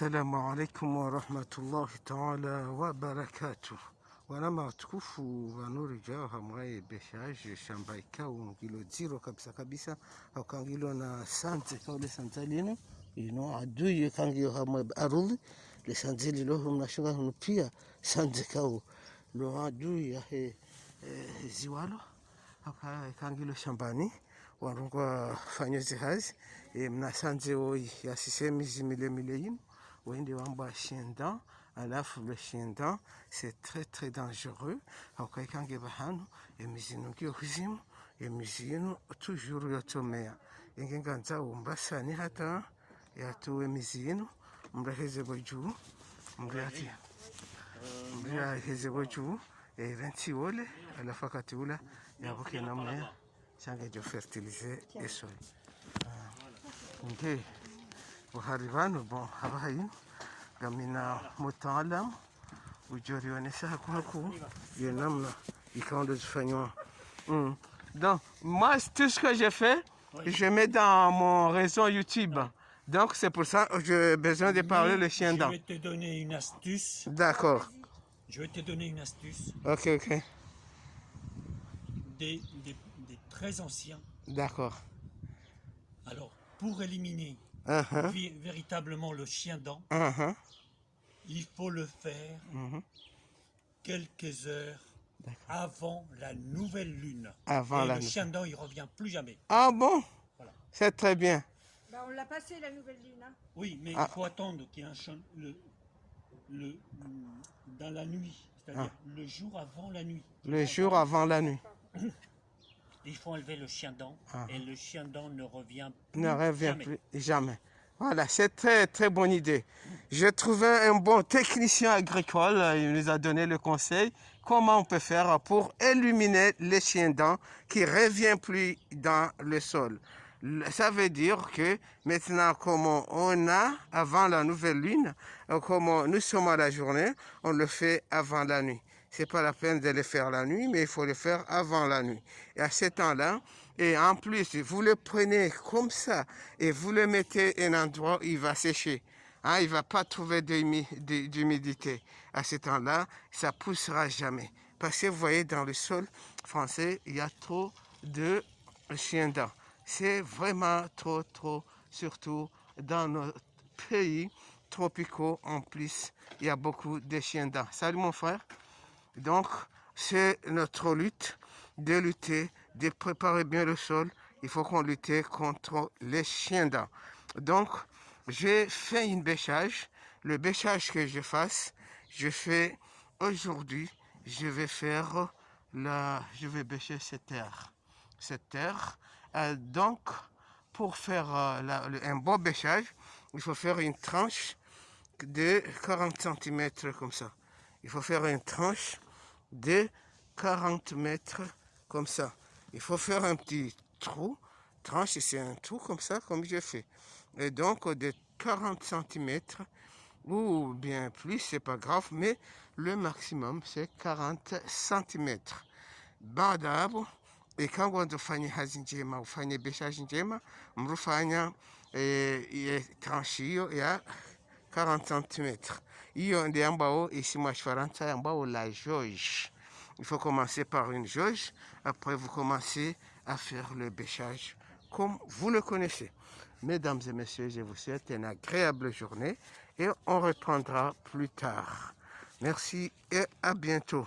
Assalamu alaikum wa rahmatullahi ta'ala wa barakatuh. Wanama watukufu wanurija hamwaye beshaje shamba ikao ngilo zero kabisa kabisa au kangilo na sante kaule santalino ino adui kangilo hamwe aruli le sanzeli lo mnashunga hunu pia sante kao lo adui ya ziwalo haka kangilo shambani warungwa fanyozi hazi mnasanze oi ya sisemi zimile yinu wende wamba chien dent. Alors le chien dent c'est très dangereux haukaikangeba bahano emizino kiyokuzimu emizino toujours yotomea ingenganza umbasani hata yatu emizino mraheze boju mriati mria heze boju venti wole alafu akatiula yabuke namwe change jo fertiliser et sol nge buharibano bon habahayin gamina mutaalam ujorionesa hakunaku yenamna ikawa de soignant. Donc moi tout ce que j'ai fait je mets dans mon réseau YouTube. Donc c'est pour ça que j'ai besoin de parler le chien dent. Je vais te donner une astuce. D'accord. Je vais te donner une astuce. Ok. Des très anciens. D'accord. Alors, pour éliminer véritablement le chien dent, il faut le faire quelques heures avant la nouvelle lune. Avant et le chien dent, il revient plus jamais. Ah bon? Voilà. C'est très bien. Bah, on l'a passé la nouvelle lune. Hein. Oui, mais il faut attendre qu'il y ait un chien dans la nuit, c'est-à-dire le jour avant la nuit. Le jour avant la nuit. Il faut enlever le chien dent et le chien dent ne revient plus jamais. Voilà, c'est très bonne idée. J'ai trouvé un bon technicien agricole, il nous a donné le conseil comment on peut faire pour éliminer les chiens dents qui ne reviennent plus dans le sol. Ça veut dire que maintenant, comme on a avant la nouvelle lune, comme nous sommes à la journée, on le fait avant la nuit. C'est pas la peine de le faire la nuit, mais il faut le faire avant la nuit. Et à ce temps-là, et en plus, vous le prenez comme ça et vous le mettez à un endroit où il va sécher. Hein, il ne va pas trouver d'humidité. À ce temps-là, ça ne poussera jamais. Parce que vous voyez, dans le sol français, il y a trop de chiens dents. C'est vraiment trop, surtout dans nos pays tropicaux en plus, il y a beaucoup de chiens dents. Salut mon frère. Donc, c'est notre lutte, de préparer bien le sol. Il faut qu'on lutte contre les chiens dents. Donc, j'ai fait un bêchage. Le bêchage que je fasse, je fais aujourd'hui, je vais bêcher cette terre. Donc, pour faire un bon bêchage, il faut faire une tranche de 40 cm comme ça. Il faut faire une tranche de 40 mètres comme ça. Il faut faire un petit trou. Tranche, c'est un trou comme ça, comme je fais. Et donc, de 40 cm ou bien plus, c'est pas grave, mais le maximum, c'est 40 cm. Bas d'arbre. Et quand on fait hazinjema ou fait bêchage njema, on fait tranché il y a 40 cm. Iyo ndi ambao ici moi Faransa ambao la jauge. Il faut commencer par une jauge, après vous commencez à faire le bêchage comme vous le connaissez. Mesdames et messieurs, je vous souhaite une agréable journée et on reprendra plus tard. Merci et à bientôt.